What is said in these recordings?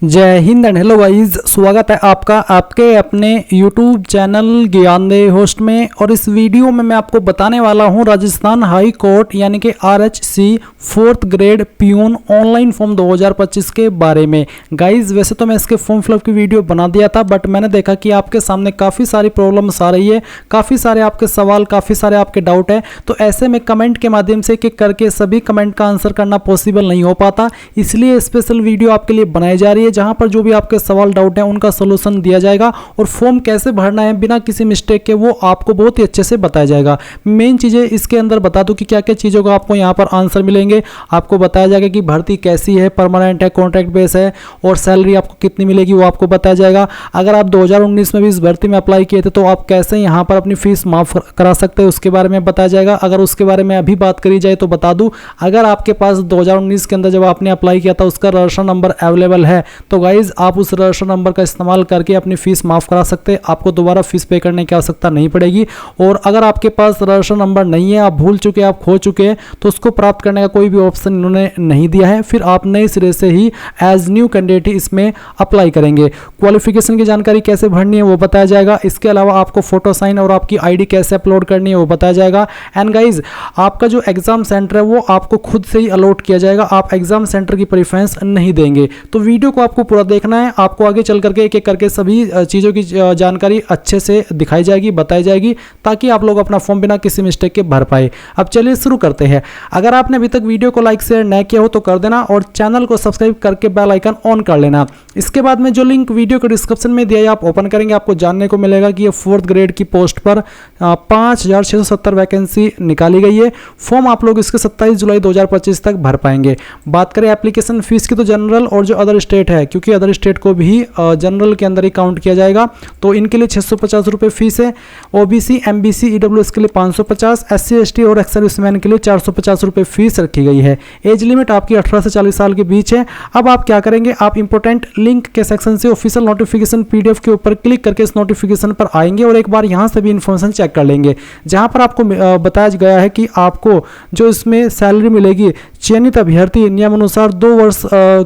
जय Hind and hello guys, स्वागत है आपका आपके अपने YouTube चैनल ज्ञानदेह होस्ट में। और इस वीडियो में मैं आपको बताने वाला हूं राजस्थान हाई कोर्ट यानी कि RHC 4th grade peon online form 2025 के बारे में। गाइस वैसे तो मैं इसके फॉर्म फिलअप की वीडियो बना दिया था, बट मैंने देखा कि आपके सामने काफ़ी सारी प्रॉब्लम्स आ रही है, काफ़ी सारे आपके सवाल, काफ़ी सारे आपके डाउट है। तो ऐसे में कमेंट के माध्यम से एक करके सभी कमेंट का आंसर करना पॉसिबल नहीं हो पाता, इसलिए स्पेशल वीडियो आपके लिए बनाई जा रही है जहां पर जो भी आपके सवाल डाउट हैं उनका सॉल्यूशन दिया जाएगा और फॉर्म कैसे भरना है बिना किसी मिस्टेक के वो आपको बहुत ही अच्छे से बताया जाएगा। मेन चीज़ें इसके अंदर बता दूं कि क्या क्या चीज़ों का आपको यहां पर आंसर मिलेंगे। आपको बताया जाएगा कि भर्ती कैसी है, परमानेंट है, कॉन्ट्रैक्ट बेस है और सैलरी आपको कितनी मिलेगी वो आपको बताया जाएगा। अगर आप 2019 में भी इस भर्ती में अप्लाई किए थे तो आप कैसे यहाँ पर अपनी फीस माफ करा सकते हैं उसके बारे में बताया जाएगा। अगर उसके बारे में अभी बात करी जाए तो बता दूं, अगर आपके पास 2019 के अंदर जब आपने अप्लाई किया था उसका रजिस्ट्रेशन नंबर अवेलेबल है तो गाइज आप उस रजिस्टर नंबर का इस्तेमाल करके अपनी फीस माफ करा सकते हैं, आपको दोबारा फीस पे करने की आवश्यकता नहीं पड़ेगी। और अगर आपके पास रजिस्टर नंबर नहीं है, आप भूल चुके हैं, आप खो चुके हैं, तो उसको प्राप्त करने का कोई भी ऑप्शन इन्होंने नहीं दिया है। फिर आप नए सिरे से ही एज न्यू कैंडिडेट ही इसमें अप्लाई करेंगे। क्वालिफिकेशन की जानकारी कैसे भरनी है वो बताया जाएगा। इसके अलावा आपको फोटो साइन और आपकी ID कैसे अपलोड करनी है वो बताया जाएगा। एंड गाइज आपका जो एग्जाम सेंटर है वो आपको खुद से ही अलॉट किया जाएगा, आप एग्जाम सेंटर की प्रेफरेंस नहीं देंगे। तो वीडियो को आपको पूरा देखना है, आपको आगे चल करके एक एक करके सभी चीज़ों की जानकारी अच्छे से दिखाई जाएगी, बताई जाएगी, ताकि आप लोग अपना फॉर्म बिना किसी मिस्टेक के भर पाए। अब चलिए शुरू करते हैं। अगर आपने अभी तक वीडियो को लाइक शेयर न किया हो तो कर देना और चैनल को सब्सक्राइब करके बेल आइकन ऑन कर लेना। इसके बाद में जो लिंक वीडियो के डिस्क्रिप्शन में दिया है आप ओपन करेंगे, आपको जानने को मिलेगा कि ये 4th ग्रेड की पोस्ट पर 5670 वैकेंसी निकाली गई है। फॉर्म आप लोग इसके 27 जुलाई 2025 तक भर पाएंगे। बात करें एप्लीकेशन फीस की तो जनरल और जो अदर स्टेट है, क्योंकि अदर स्टेट को भी जनरल के अंदर ही काउंट किया जाएगा, तो इनके लिए 650 रुपये फीस है। OBC MBC EWS के लिए 550, SC ST और एक्स सर्विसमैन के लिए 450 रुपये फीस रखी गई है। एज लिमिट आपकी 18 से 40 साल के बीच है। अब आप क्या करेंगे, आप इंपोर्टेंट लिंक के सेक्शन से ऑफिशियल नोटिफिकेशन PDF के ऊपर क्लिक करके इस नोटिफिकेशन पर आएंगे और एक बार यहाँ से भी इन्फॉर्मेशन चेक कर लेंगे, जहाँ पर आपको बताया गया है कि आपको जो इसमें सैलरी मिलेगी, चयनित अभ्यर्थी नियमानुसार 2 वर्ष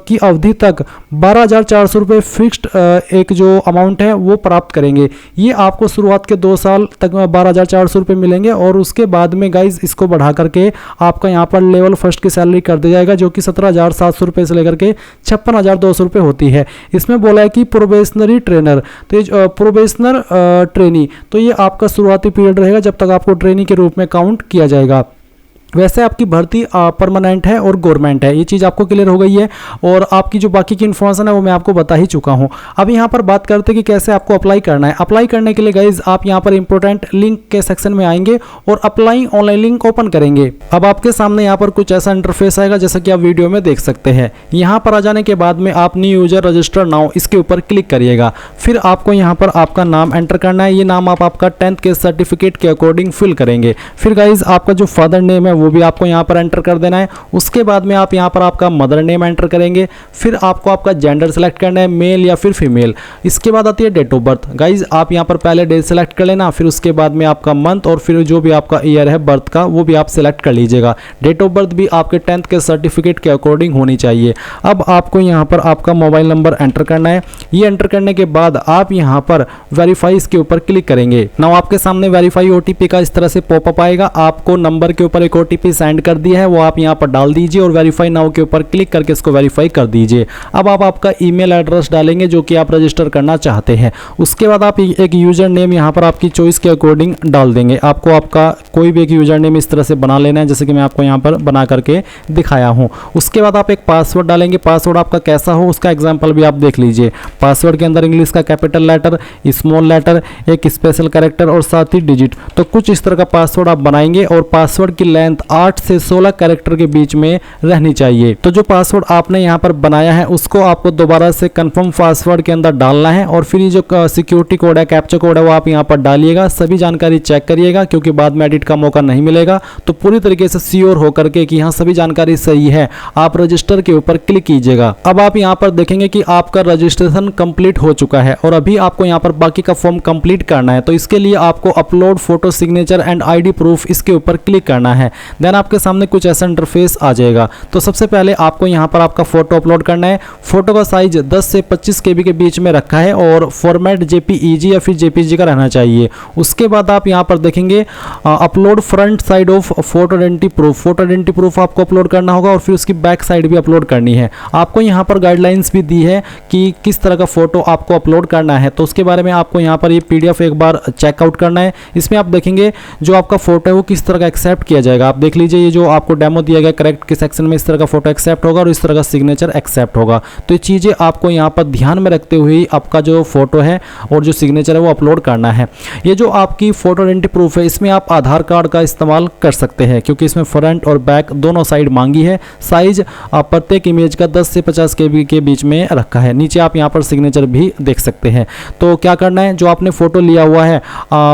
की अवधि तक 12,400 रुपये फिक्स्ड एक जो अमाउंट है वो प्राप्त करेंगे। ये आपको शुरुआत के 2 साल तक 12,400 रुपये मिलेंगे और उसके बाद में गाइज इसको बढ़ा करके आपका यहाँ पर लेवल फर्स्ट की सैलरी कर दिया जाएगा, जो कि 17,700 रुपये से लेकर के 56,200 रुपये होती है। इसमें बोला है कि प्रोबेशनरी ट्रेनर, तो ये प्रोबेशनर ट्रेनी, तो ये आपका शुरुआती पीरियड रहेगा जब तक आपको ट्रेनी के रूप में काउंट किया जाएगा। वैसे आपकी भर्ती परमानेंट है और गवर्नमेंट है, ये चीज़ आपको क्लियर हो गई है। और आपकी जो बाकी की इन्फॉर्मेशन है वो मैं आपको बता ही चुका हूँ। अब यहाँ पर बात करते हैं कि कैसे आपको अप्लाई करना है। अप्लाई करने के लिए गाइज आप यहाँ पर इंपॉर्टेंट लिंक के सेक्शन में आएंगे और अप्लाई ऑनलाइन लिंक ओपन करेंगे। अब आपके सामने यहाँ पर कुछ ऐसा इंटरफेस आएगा जैसा कि आप वीडियो में देख सकते हैं। यहाँ पर आ जाने के बाद में आप न्यू यूजर रजिस्टर नाउ इसके ऊपर क्लिक करिएगा। फिर आपको यहाँ पर आपका नाम एंटर करना है। ये नाम आप आपका 10th के सर्टिफिकेट के अकॉर्डिंग फिल करेंगे। फिर गाइज आपका जो फादर नेम है वो भी आपको यहाँ पर एंटर कर देना है। उसके बाद में आप यहाँ पर आपका मदर नेम एंटर करेंगे। फिर आपको आपका जेंडर सेलेक्ट करना है, मेल या फिर फीमेल। इसके बाद आती है डेट ऑफ बर्थ। गाइज आप यहाँ पर पहले डेट सेलेक्ट कर लेना, फिर उसके बाद में आपका मंथ और फिर जो भी आपका ईयर है बर्थ का वो भी आप सेलेक्ट कर लीजिएगा। डेट ऑफ बर्थ भी आपके 10th के सर्टिफिकेट के अकॉर्डिंग होनी चाहिए। अब आपको यहाँ पर आपका मोबाइल नंबर एंटर करना है। ये एंटर करने के बाद आप यहाँ पर वेरीफाई के ऊपर क्लिक करेंगे। नाउ आपके सामने वेरीफाई OTP का इस तरह से पॉपअप आएगा। आपको नंबर के ऊपर एक OTP सेंड कर दिया है, वो आप यहां पर डाल दीजिए और वेरीफाई नाउ के ऊपर क्लिक करके इसको वेरीफाई कर दीजिए। अब आप आपका ईमेल एड्रेस डालेंगे जो कि आप रजिस्टर करना चाहते हैं। उसके बाद आप एक यूजर नेम यहां पर आपकी चॉइस के अकॉर्डिंग डाल देंगे। आपको आपका कोई भी एक यूजर नेम इस तरह से बना लेना है, जैसे कि मैं आपको यहां पर बना करके दिखाया हूं। उसके बाद आप एक पासवर्ड डालेंगे। पासवर्ड आपका कैसा हो उसका एग्जाम्पल भी आप देख लीजिए। पासवर्ड के अंदर इंग्लिश का कैपिटल लेटर, स्मॉल लेटर, एक स्पेशल कैरेक्टर और साथ ही डिजिट, तो कुछ इस तरह का पासवर्ड आप बनाएंगे। और पासवर्ड की लेंथ 8 से 16 कैरेक्टर के बीच में रहनी चाहिए। तो जो पासवर्ड आपने यहाँ पर बनाया है उसको आपको दोबारा से कंफर्म पासवर्ड के अंदर डालना है और फिर ये जो सिक्योरिटी कोड है, कैप्चा कोड है, वो आप यहाँ पर डालिएगा। सभी जानकारी चेक करिएगा क्योंकि बाद में एडिट का मौका नहीं मिलेगा। तो पूरी तरीके से श्योर होकर के कि यहाँ सभी जानकारी सही है आप रजिस्टर के ऊपर क्लिक कीजिएगा। अब आप यहाँ पर देखेंगे कि आपका रजिस्ट्रेशन कंप्लीट हो चुका है और अभी आपको यहाँ पर बाकी का फॉर्म कंप्लीट करना है। तो इसके लिए आपको upload photo signature and ID proof इसके ऊपर क्लिक करना है। देन आपके सामने कुछ ऐसा इंटरफेस आ जाएगा। तो सबसे पहले आपको यहाँ पर आपका फोटो अपलोड करना है। फोटो का साइज 10 से 25 KB के बीच में रखा है और फॉर्मेट JPEG या फिर JPG का रहना चाहिए। उसके बाद आप यहाँ पर देखेंगे upload front side of photo identity proof, photo identity proof आपको अपलोड करना होगा और फिर उसकी बैक साइड भी अपलोड करनी है। आपको यहाँ पर गाइडलाइंस भी दी है कि किस तरह का फोटो आपको अपलोड करना है, तो उसके बारे में आपको यहाँ पर ये PDF एक बार चेकआउट करना है। इसमें आप देखेंगे जो आपका फोटो है वो किस तरह का एक्सेप्ट किया जाएगा। आप देख लीजिए, ये जो आपको डेमो दिया गया करेक्ट के सेक्शन में इस तरह का फोटो एक्सेप्ट होगा और इस तरह का सिग्नेचर एक्सेप्ट होगा। तो ये चीज़ें आपको यहाँ पर ध्यान में रखते हुए आपका जो फोटो है और जो सिग्नेचर है वो अपलोड करना है। ये जो आपकी फोटो आइडेंटिटी प्रूफ है इसमें आप आधार कार्ड का इस्तेमाल कर सकते हैं क्योंकि इसमें फ्रंट और बैक दोनों साइड मांगी है। साइज प्रत्येक इमेज का 10 से 50 KB के बीच में रखा है। नीचे आप यहाँ पर सिग्नेचर भी देख सकते हैं। तो क्या करना है, जो आपने फोटो लिया हुआ है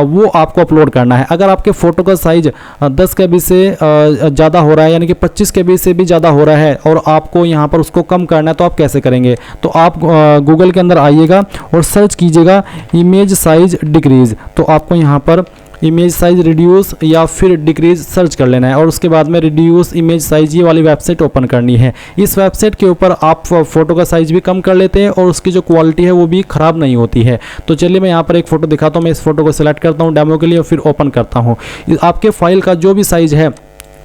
वो आपको अपलोड करना है। अगर आपके फोटो का साइज 10 KB से ज़्यादा हो रहा है यानी कि 25 KB से भी ज़्यादा हो रहा है और आपको यहाँ पर उसको कम करना है, तो आप कैसे करेंगे, तो आप गूगल के अंदर आइएगा और सर्च कीजिएगा इमेज साइज डिक्रीज। तो आपको यहाँ पर इमेज साइज रिड्यूस या फिर डिक्रीज सर्च कर लेना है और उसके बाद में रिड्यूस इमेज साइज ये वाली वेबसाइट ओपन करनी है। इस वेबसाइट के ऊपर आप फोटो का साइज भी कम कर लेते हैं और उसकी जो क्वालिटी है वो भी ख़राब नहीं होती है। तो चलिए मैं यहाँ पर एक फ़ोटो दिखाता हूँ। मैं इस फोटो को सिलेक्ट करता हूँ डेमो के लिए और फिर ओपन करता हूँ। आपके फाइल का जो भी साइज़ है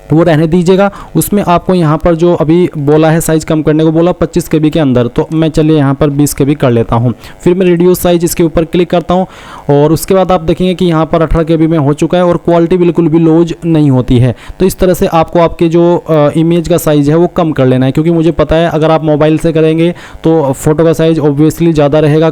वो रहने दीजिएगा। उसमें आपको यहाँ पर जो अभी बोला है साइज़ कम करने को बोला 25 KB के अंदर, तो मैं चलिए यहाँ पर 20 KB कर लेता हूँ। फिर मैं रिड्यूस साइज इसके ऊपर क्लिक करता हूँ और उसके बाद आप देखेंगे कि यहाँ पर 18 KB में हो चुका है और क्वालिटी बिल्कुल भी लॉज नहीं होती है। तो इस तरह से आपको आपके जो इमेज का साइज़ है वो कम कर लेना है, क्योंकि मुझे पता है अगर आप मोबाइल से करेंगे तो फ़ोटो का साइज़ ऑब्वियसली ज़्यादा रहेगा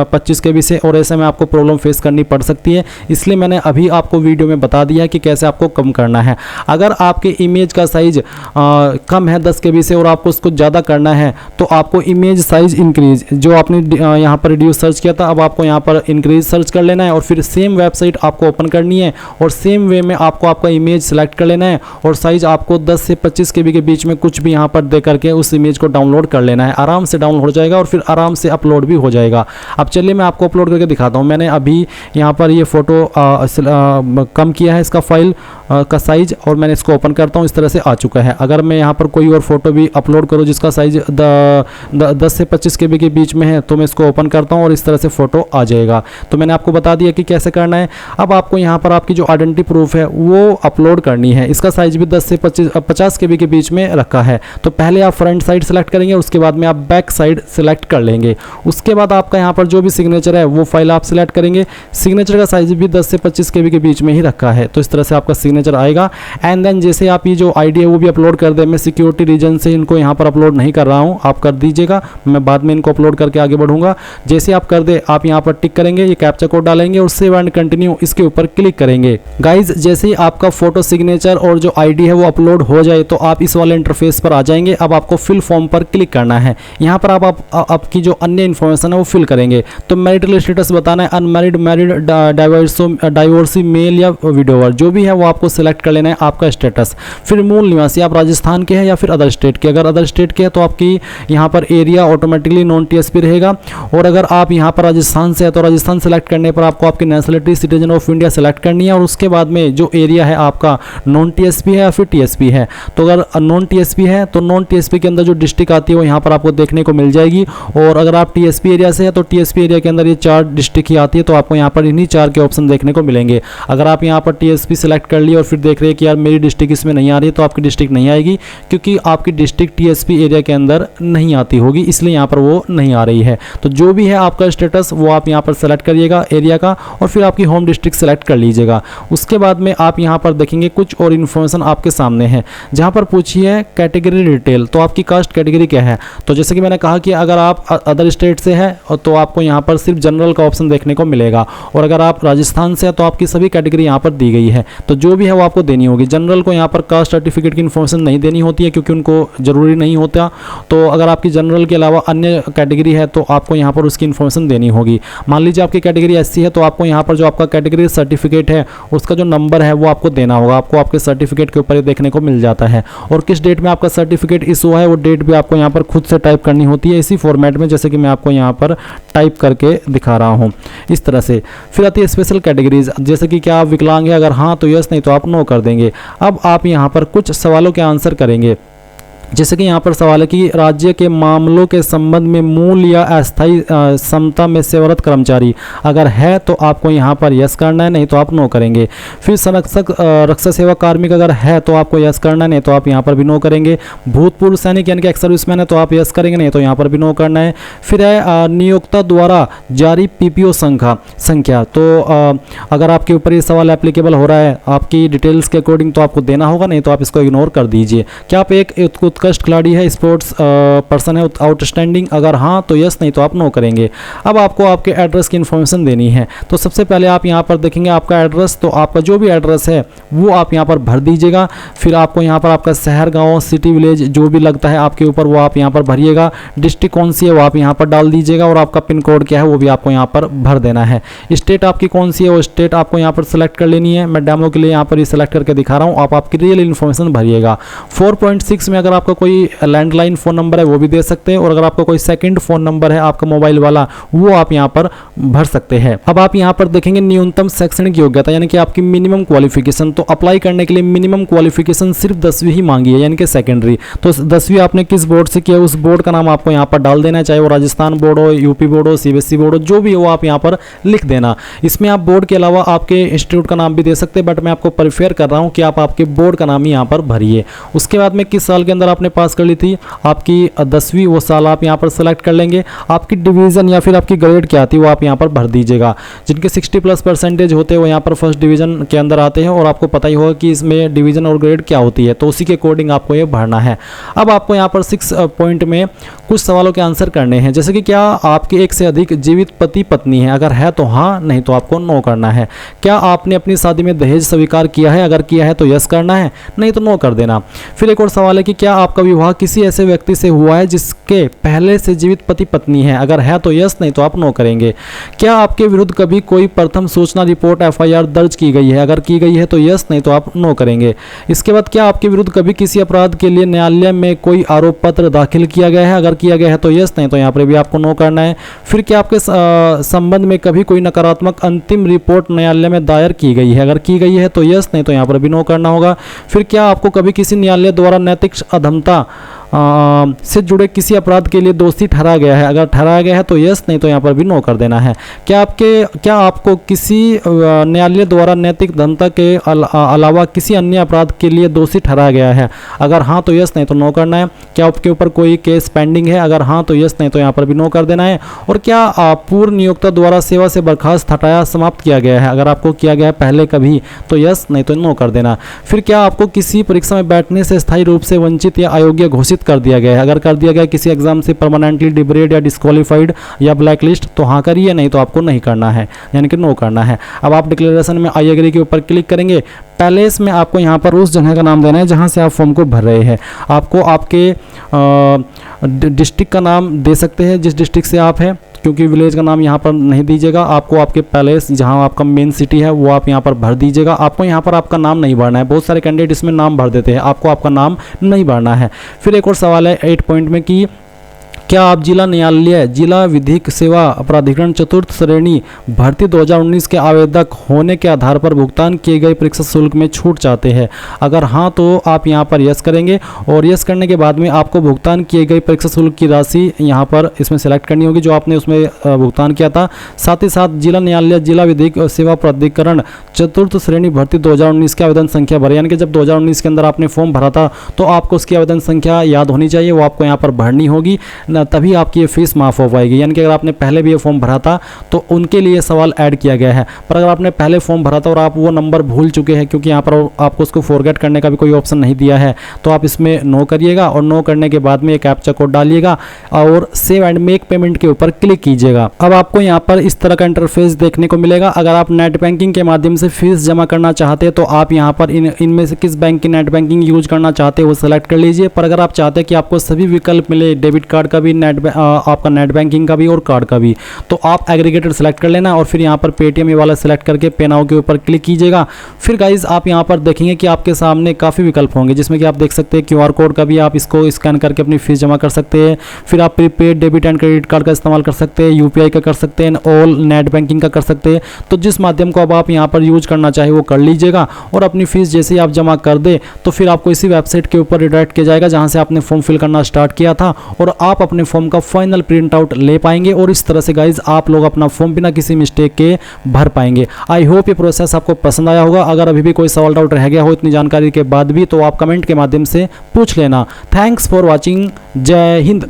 25 KB से और ऐसे में आपको प्रॉब्लम फेस करनी पड़ सकती है। इसलिए मैंने अभी आपको वीडियो में बता दिया कि कैसे आपको कम करना है। अगर आपके इमेज का साइज कम है 10 KB से और आपको उसको ज़्यादा करना है तो आपको इमेज साइज इंक्रीज, जो आपने यहाँ पर रिड्यूस सर्च किया था, अब आपको यहाँ पर इंक्रीज सर्च कर लेना है और फिर सेम वेबसाइट आपको ओपन करनी है और सेम वे में आपको आपका इमेज सेलेक्ट कर लेना है और साइज आपको 10 से 25 KB के बीच में कुछ भी यहाँ पर दे करके उस इमेज को डाउनलोड कर लेना है। आराम से डाउनलोड हो जाएगा और फिर आराम से अपलोड भी हो जाएगा। अब चलिए मैं आपको अपलोड करके दिखाता हूँ। मैंने अभी यहाँ पर ये फ़ोटो कम किया है इसका फाइल का साइज और मैंने इसको ओपन करता हूँ। इस तरह से आ चुका है। अगर मैं यहाँ पर कोई और फोटो भी अपलोड करूँ जिसका साइज 10 से 25 KB के बीच में है तो मैं इसको ओपन करता हूँ और इस तरह से फोटो आ जाएगा। तो मैंने आपको बता दिया कि कैसे करना है। अब आपको यहाँ पर आपकी जो आइडेंटिटी प्रूफ है वो अपलोड करनी है। इसका साइज भी 10 से 50 KB के बीच में रखा है। तो पहले आप फ्रंट साइड सेलेक्ट करेंगे, उसके बाद में आप बैक साइड सेलेक्ट कर लेंगे। उसके बाद आपका यहाँ पर जो भी सिग्नेचर है वो फाइल आप सिलेक्ट करेंगे। सिग्नेचर का साइज भी 10 से 25 KB के बीच में ही रखा है। तो इस तरह से आपका सिग्नेचर आएगा। एंड देन जैसे आप ये जो आईडी है वो भी अपलोड कर दे। मैं सिक्योरिटी रीजन से इनको यहाँ पर अपलोड नहीं कर रहा हूँ, आप कर दीजिएगा, मैं बाद में इनको अपलोड करके आगे बढ़ूंगा। जैसे आप कर दे आप यहाँ पर टिक करेंगे, ये कैप्चा कोड डालेंगे और सेव एंड कंटिन्यू इसके ऊपर क्लिक करेंगे। गाइज जैसे ही आपका फोटो सिग्नेचर और जो आईडी है वो अपलोड हो जाए तो आप इस वाले इंटरफेस पर आ जाएंगे। अब आपको फिल फॉर्म पर क्लिक करना है। यहाँ पर आप आपकी जो अन्य इन्फॉर्मेशन है वो फिल करेंगे। तो मैरिटल स्टेटस बताना है, अनमैरिड, मैरिड, डाइवोर्सी, मेल या विडोवर, जो भी है वो आपको सिलेक्ट कर लेना है आपका स्टेटस। फिर मूल निवासी आप राजस्थान के हैं या फिर अदर स्टेट के। अगर अदर स्टेट के हैं तो आपकी यहाँ पर एरिया ऑटोमेटिकली नॉन TSP रहेगा। और अगर आप यहाँ पर राजस्थान से है तो राजस्थान सेलेक्ट करने पर आपको आपकी nationality citizen of India select करनी है और उसके बाद में जो एरिया है आपका नॉन TSP है या फिर TSP है। तो अगर नॉन TSP है तो नॉन TSP के अंदर जो डिस्ट्रिक्ट आती है वो यहाँ पर आपको देखने को मिल जाएगी। और अगर आप TSP एरिया से है तो TSP एरिया के अंदर ये 4 डिस्ट्रिक्ट ही आती है, तो आपको यहाँ पर इन्हीं 4 के ऑप्शन देखने को मिलेंगे। अगर आप यहाँ पर TSP सेलेक्ट कर लिए और फिर देख रहे हैं कि यार मेरी डिस्ट्रिक्ट इसमें नहीं आ रही है तो आपकी डिस्ट्रिक्ट नहीं आएगी, क्योंकि आपकी डिस्ट्रिक्ट TSP एरिया के अंदर नहीं आती होगी, इसलिए यहाँ पर वो नहीं आ रही है। तो जो भी है आपका स्टेटस वो आप यहाँ पर सेलेक्ट करिएगा एरिया का और फिर आपकी होम डिस्ट्रिक्ट सेलेक्ट कर लीजिएगा। उसके बाद में आप यहाँ पर देखेंगे कुछ और इन्फॉर्मेशन आपके सामने है, जहाँ पर पूछिए कैटेगरी डिटेल, तो आपकी कास्ट कैटेगरी क्या है। तो जैसे कि मैंने कहा कि अगर आप अदर स्टेट से है तो आपको यहाँ पर सिर्फ जनरल का ऑप्शन देखने को मिलेगा और अगर आप राजस्थान से है तो आपकी सभी कैटेगरी यहाँ पर दी गई है। तो जो भी है वो आपको देनी होगी। जनरल को यहाँ पर कास्ट सर्टिफिकेट की इन्फॉर्मेशन नहीं देनी होती है क्योंकि उनको ज़रूरी नहीं होता। तो अगर आपकी जनरल के अलावा अन्य कैटेगरी है तो आपको यहाँ पर उसकी इन्फॉर्मेशन देनी होगी। मान लीजिए आपकी कैटेगरी SC है तो आपको यहाँ पर जो आपका कैटेगरी सर्टिफिकेट है उसका जो नंबर है वो आपको देना होगा। आपको आपके सर्टिफिकेट के ऊपर देखने को मिल जाता है और किस डेट में आपका सर्टिफिकेट इशू है वो डेट भी आपको यहाँ पर खुद से टाइप करनी होती है इसी फॉर्मेट में, जैसे कि मैं आपको यहाँ पर टाइप करके दिखा रहा हूँ इस तरह से। फिर आती है स्पेशल कैटेगरीज, जैसे कि क्या आप विकलांग है, अगर हाँ तो यस, नहीं तो आप नो कर देंगे। अब आप यहाँ पर कुछ सवालों के आंसर करेंगे। जैसे कि यहाँ पर सवाल है कि राज्य के मामलों के संबंध में मूल या अस्थायी समता में सेवारत कर्मचारी, अगर है तो आपको यहाँ पर यस करना है, नहीं तो आप नो करेंगे। फिर संरक्षक रक्षा सेवा कार्मिक अगर है तो आपको यस करना है, नहीं तो आप यहाँ पर भी नो करेंगे। भूतपूर्व सैनिक यानी कि एक्स सर्विसमैन है तो आप यस करेंगे, नहीं तो यहाँ पर भी नो करना है। फिर है नियोक्ता द्वारा जारी पीपीओ संख्या, तो अगर आपके ऊपर ये सवाल एप्लीकेबल हो रहा है आपकी डिटेल्स के अकॉर्डिंग तो आपको देना होगा, नहीं तो आप इसको इग्नोर कर दीजिए। क्या आप एक उत्कृष्ट खिलाड़ी है, स्पोर्ट्स पर्सन है, आउटस्टैंडिंग, अगर हाँ तो यस, नहीं तो आप नो करेंगे। अब आपको आपके एड्रेस की इन्फॉर्मेशन देनी है। तो सबसे पहले आप यहाँ पर देखेंगे आपका एड्रेस, तो आपका जो भी एड्रेस है वो आप यहाँ पर भर दीजिएगा। फिर आपको यहाँ पर आपका शहर, गांव, सिटी, विलेज जो भी लगता है आपके ऊपर वो आप यहाँ पर भरिएगा। डिस्ट्रिक्ट कौन सी है वो आप यहाँ पर डाल दीजिएगा और आपका पिन कोड क्या है वो भी आपको यहाँ पर भर देना है। स्टेट आपकी कौन सी है वो स्टेट आपको यहाँ पर सेलेक्ट कर लेनी है। मैं डेमो के लिए यहाँ पर सेलेक्ट करके दिखा रहा हूँ, आप आपकी रियल इन्फॉर्मेशन भरिएगा। 4.6 में अगर आपका कोई लैंडलाइन फ़ोन नंबर है वो भी दे सकते हैं, और अगर आपका कोई सेकंड फ़ोन नंबर है आपका मोबाइल वाला वो आप यहाँ पर भर सकते हैं। अब आप यहाँ पर देखेंगे न्यूनतम शैक्षणिक योग्यता यानी कि आपकी मिनिमम क्वालिफिकेशन, तो अप्लाई करने के लिए मिनिमम क्वालिफिकेशन सिर्फ 10वीं ही मांगी है यानी कि सेकेंडरी। तो 10वीं आपने किस बोर्ड से किया उस बोर्ड का नाम आपको यहाँ पर डाल देना है, चाहे वो राजस्थान बोर्ड हो, यूपी बोर्ड हो, सीबीएसई बोर्ड हो, जो भी हो वो आप यहाँ पर लिख देना। इसमें आप बोर्ड के अलावा आपके इंस्टीट्यूट का नाम भी दे सकते हैं, बट मैं आपको प्रेफर कर रहा हूँ कि आप आपके बोर्ड का नाम ही यहाँ पर भरिए। उसके बाद में किस साल के अंदर आपने पास कर ली थी आपकी 10वीं, वो साल आप यहाँ पर सेलेक्ट कर लेंगे। आपकी डिवीज़न या फिर आपकी ग्रेड क्या आती है वो आप यहाँ पर भर दीजिएगा। जिनके 60+ % होते हैं वो यहाँ पर फर्स्ट डिवीज़न के अंदर आते हैं, और आपको पता ही होगा कि इसमें डिवीज़न और ग्रेड क्या होती है, तो उसी के अकॉर्डिंग आपको ये भरना है। अब आपको यहाँ पर 6 पॉइंट में कुछ सवालों के आंसर करने हैं। जैसे कि क्या आपके एक से अधिक जीवित पति पत्नी है, अगर है तो हाँ, नहीं तो आपको नो करना है। क्या आपने अपनी शादी में दहेज स्वीकार किया है, अगर किया है तो यस करना है, नहीं तो नो कर देना। फिर एक और सवाल है कि क्या आपका विवाह किसी ऐसे व्यक्ति से हुआ है जिसके पहले से जीवित पति पत्नी है, अगर है तो यस, नहीं तो आप नो करेंगे। क्या आपके विरुद्ध कभी कोई प्रथम सूचना रिपोर्ट FIR दर्ज की गई है, अगर की गई है तो यस, नहीं तो आप नो करेंगे। इसके बाद क्या आपके विरुद्ध कभी किसी अपराध के लिए न्यायालय में कोई आरोप पत्र दाखिल किया गया है, अगर किया गया है तो यस, नहीं तो यहाँ पर भी आपको नो करना है। फिर क्या आपके संबंध में कभी कोई नकारात्मक अंतिम रिपोर्ट न्यायालय में दायर की गई है, अगर की गई है तो यस, नहीं तो यहाँ पर भी नो करना होगा। फिर क्या आपको कभी किसी न्यायालय द्वारा नैतिक अधमता से जुड़े किसी अपराध के लिए दोषी ठहराया गया है, अगर ठहराया गया है तो यस, नहीं तो यहाँ पर भी नो कर देना है। क्या आपको किसी न्यायालय द्वारा नैतिक अधमता के अलावा किसी अन्य अपराध के लिए दोषी ठहराया गया है, अगर हाँ तो यस, नहीं तो नो करना है। क्या आपके ऊपर कोई केस पेंडिंग है, अगर हाँ तो यस, नहीं तो यहाँ पर भी नो कर देना है। और क्या पूर्व नियोक्ता द्वारा सेवा से बर्खास्त, हटाया, समाप्त किया गया है, अगर आपको किया गया है पहले कभी तो यस, नहीं तो नो कर देना। फिर क्या आपको किसी परीक्षा में बैठने से स्थायी रूप से वंचित या अयोग्य घोषित कर दिया गया है, अगर कर दिया गया किसी एग्जाम से परमानेंटली डिब्रेड या डिस्क्वालीफाइड या ब्लैक लिस्ट तो हाँ करिए, नहीं तो आपको नहीं करना है यानी कि नो करना है। अब आप डिक्लेरेशन में आई एग्री के ऊपर क्लिक करेंगे। पैलेस में आपको यहाँ पर उस जगह का नाम देना है जहाँ से आप फॉर्म को भर रहे हैं। आपको आपके डिस्ट्रिक्ट का नाम दे सकते हैं जिस डिस्ट्रिक्ट से आप हैं, क्योंकि विलेज का नाम यहाँ पर नहीं दीजिएगा। आपको आपके पैलेस जहाँ आपका मेन सिटी है वो आप यहाँ पर भर दीजिएगा। आपको यहाँ पर आपका नाम नहीं भरना है, बहुत सारे कैंडिडेट इसमें नाम भर देते हैं, आपको आपका नाम नहीं भरना है। फिर एक और सवाल है 8 पॉइंट में कि क्या आप जिला न्यायालय, जिला विधिक सेवा प्राधिकरण चतुर्थ श्रेणी भर्ती 2019 के आवेदक होने के आधार पर भुगतान किए गए परीक्षा शुल्क में छूट चाहते हैं, अगर हाँ तो आप यहाँ पर यस करेंगे, और यस करने के बाद में आपको भुगतान किए गए परीक्षा शुल्क की राशि यहाँ पर इसमें सेलेक्ट करनी होगी जो आपने उसमें भुगतान किया था। साथ ही साथ जिला न्यायालय, जिला विधिक सेवा प्राधिकरण चतुर्थ श्रेणी भर्ती 2019 की आवेदन संख्या भरे, यानी कि जब 2019 के अंदर आपने फॉर्म भरा था तो आपको उसकी आवेदन संख्या याद होनी चाहिए, वो आपको यहाँ पर भरनी होगी, तभी आपकी ये फीस माफ़ हो पाएगी। यानी कि अगर आपने पहले भी ये फॉर्म भरा था तो उनके लिए सवाल ऐड किया गया है, पर अगर आपने पहले फॉर्म भरा था और आप वो नंबर भूल चुके हैं, क्योंकि यहाँ पर आपको उसको फॉरगेट करने का भी कोई ऑप्शन नहीं दिया है, तो आप इसमें नो करिएगा, और नो करने के बाद में एक कैप्चा कोड डालिएगा और सेव एंड मेक पेमेंट के ऊपर क्लिक कीजिएगा। अब आपको यहाँ पर इस तरह का इंटरफेस देखने को मिलेगा। अगर आप नेट बैंकिंग के माध्यम से फीस जमा करना चाहते हैं तो आप यहाँ पर इनमें से किस बैंक की नेट बैंकिंग यूज करना चाहते हैं वो सेलेक्ट कर लीजिए। पर अगर आप चाहते हैं कि आपको सभी विकल्प मिले, डेबिट कार्ड का भी आपका नेट बैंकिंग का भी और कार्ड का भी। तो आप एग्रीगेटर सेलेक्ट कर लेना और फिर यहाँ पर पेटीएम ये वाला सेलेक्ट करके पे नाउ के ऊपर क्लिक कीजिएगा। फिर गाइज आप यहाँ पर देखेंगे कि आपके सामने काफ़ी विकल्प होंगे, जिसमें कि आप देख सकते हैं QR कोड का भी आप इसको स्कैन करके अपनी फीस जमा कर सकते हैं। फिर आप prepaid debit and credit card का इस्तेमाल कर सकते हैं, UPI का कर सकते हैं, ऑल नेट बैंकिंग का कर सकते हैं। तो जिस माध्यम को अब आप यहाँ पर यूज करना चाहे वो कर लीजिएगा। और अपनी फीस जैसे ही आप जमा कर दे तो फिर आपको इसी वेबसाइट के ऊपर रिडायरेक्ट किया जाएगा जहाँ से आपने फॉर्म फिल करना स्टार्ट किया था, और आप अपने फॉर्म का फाइनल प्रिंट आउट ले पाएंगे। और इस तरह से गाइज आप लोग अपना फॉर्म बिना किसी मिस्टेक के भर पाएंगे। आई होप ये प्रोसेस आपको पसंद आया होगा। अगर अभी भी कोई सवाल डाउट रह गया हो इतनी जानकारी के बाद भी तो आप कमेंट के माध्यम से पूछ लेना। Thanks for watching. जय हिंद।